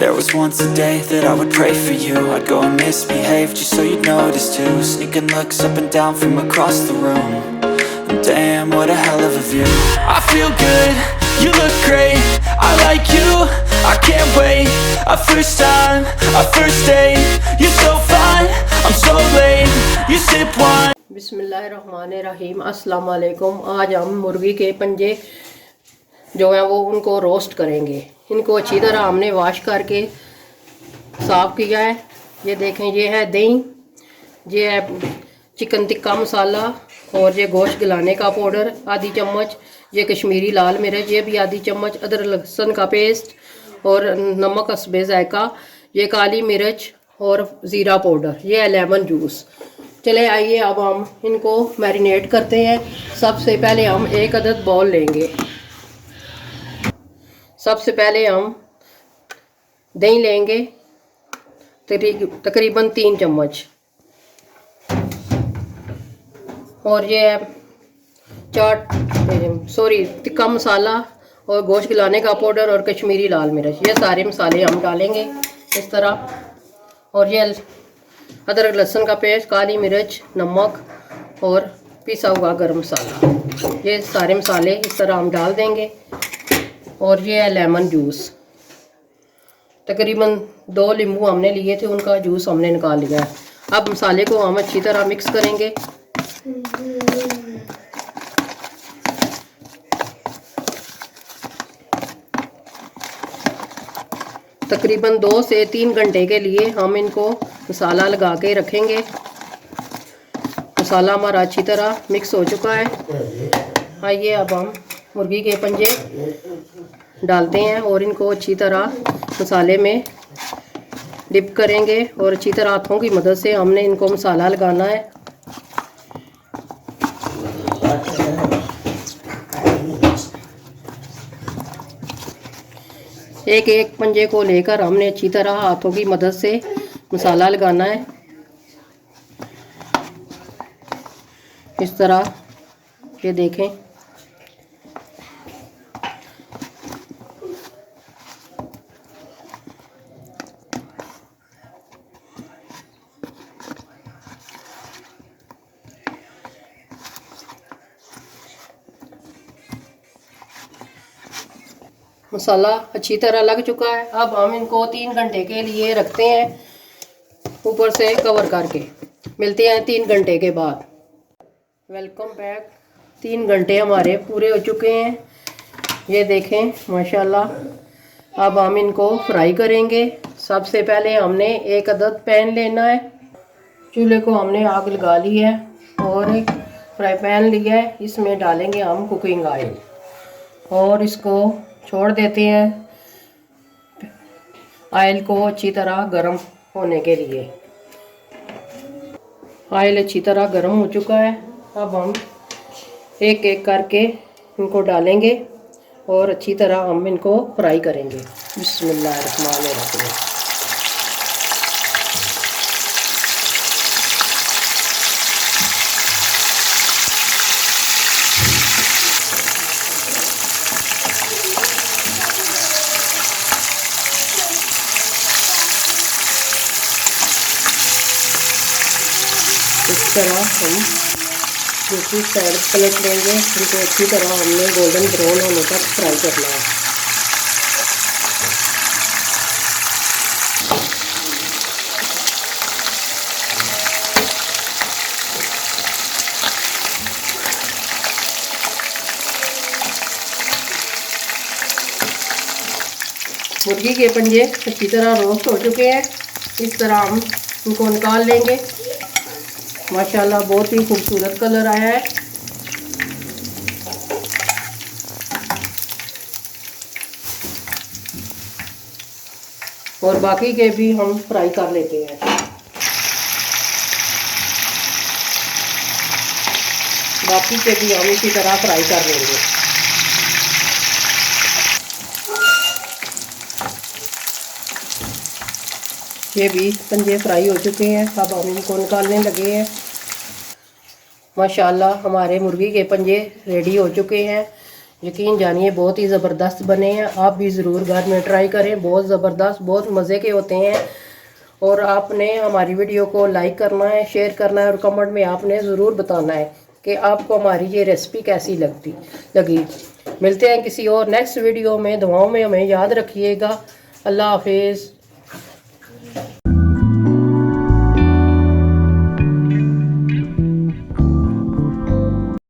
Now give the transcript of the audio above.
There was once a day that I would pray for you. I'd go and misbehave just so you'd notice too. Sneaking looks up and down from across the room. And damn, what a hell of a view. I feel good, you look great, I like you, I can't wait. A first time, a first date. You're so fine, I'm so late. You sip wine. बिस्मिल्लाहिर्रहमानिर्रहीम। अस्सलाम वालेकुम। आज हम मुर्गी के पंजे जो हैं वो उनको रोस्ट करेंगे। इनको अच्छी तरह हमने वॉश करके साफ़ किया है। ये देखें, ये है दही, ये है चिकन टिक्का मसाला और ये गोश्त गलाने का पाउडर आधी चम्मच, ये कश्मीरी लाल मिर्च ये भी आधी चम्मच, अदरक लहसुन का पेस्ट और नमक हस्बे जायका, ये काली मिर्च और ज़ीरा पाउडर, ये है लेमन जूस। चले आइए अब हम इनको मैरिनेट करते हैं। सबसे पहले हम एक अदद बॉल लेंगे। सबसे पहले हम दही लेंगे तकरीबन 3 चम्मच, और ये टिक्का मसाला और गोश्त गलाने का पाउडर और कश्मीरी लाल मिर्च, ये सारे मसाले हम डालेंगे इस तरह। और ये अदरक लहसुन का पेस्ट, काली मिर्च, नमक और पिसा हुआ गरम मसाला, ये सारे मसाले इस तरह हम डाल देंगे। और ये है लेमन जूस, तकरीबन 2 नींबू हमने लिए थे, उनका जूस हमने निकाल लिया है। अब मसाले को हम अच्छी तरह मिक्स करेंगे। तकरीबन 2 से 3 घंटे के लिए हम इनको मसाला लगा के रखेंगे। मसाला हमारा अच्छी तरह मिक्स हो चुका है। आइए अब हम मुर्गी के पंजे डालते हैं और इनको अच्छी तरह मसाले में डिप करेंगे और अच्छी तरह हाथों की मदद से हमने इनको मसाला लगाना है। एक एक पंजे को लेकर हमने अच्छी तरह हाथों की मदद से मसाला लगाना है। इस तरह ये देखें। मसाला अच्छी तरह लग चुका है। अब हम इनको 3 घंटे के लिए रखते हैं ऊपर से कवर करके। मिलते हैं 3 घंटे के बाद। Welcome back. 3 घंटे हमारे पूरे हो चुके हैं, ये देखें माशाल्लाह। अब हम इनको फ्राई करेंगे। सबसे पहले हमने एक अदद पैन लेना है। चूल्हे को हमने आग लगा ली है और एक फ्राई पैन लिया है, इसमें डालेंगे हम कुकिंग ऑयल और इसको छोड़ देते हैं ऑयल को अच्छी तरह गर्म होने के लिए। ऑयल अच्छी तरह गर्म हो चुका है। अब हम एक एक करके इनको डालेंगे और अच्छी तरह हम इनको फ्राई करेंगे। बिस्मिल्लाहिर्रहमानिर्रहीम। इस तरह हम दूसरी साइड पलट देंगे। इनको अच्छी तरह हमने गोल्डन ब्राउन होने तक फ्राई करना है। मुर्गी के पंजे अच्छी तरह रोस्ट हो चुके हैं। इस तरह हम इनको निकाल लेंगे। माशाल्लाह बहुत ही खूबसूरत कलर आया है। और बाकी के भी हम फ्राई कर लेते हैं। बाकी के भी हम इसी तरह फ्राई कर लेंगे। ये भी पंजे फ्राई हो चुके हैं। अब हम इनको निकालने लगे हैं। माशाल्लाह हमारे मुर्गी के पंजे रेडी हो चुके हैं। यकीन जानिए बहुत ही ज़बरदस्त बने हैं। आप भी ज़रूर घर में ट्राई करें, बहुत ज़बरदस्त, बहुत मज़े के होते हैं। और आपने हमारी वीडियो को लाइक करना है, शेयर करना है और कमेंट में आपने ज़रूर बताना है कि आपको हमारी ये रेसिपी कैसी लगी। मिलते हैं किसी और नेक्स्ट वीडियो में। दुआओं में हमें याद रखिएगा। अल्लाह हाफिज़।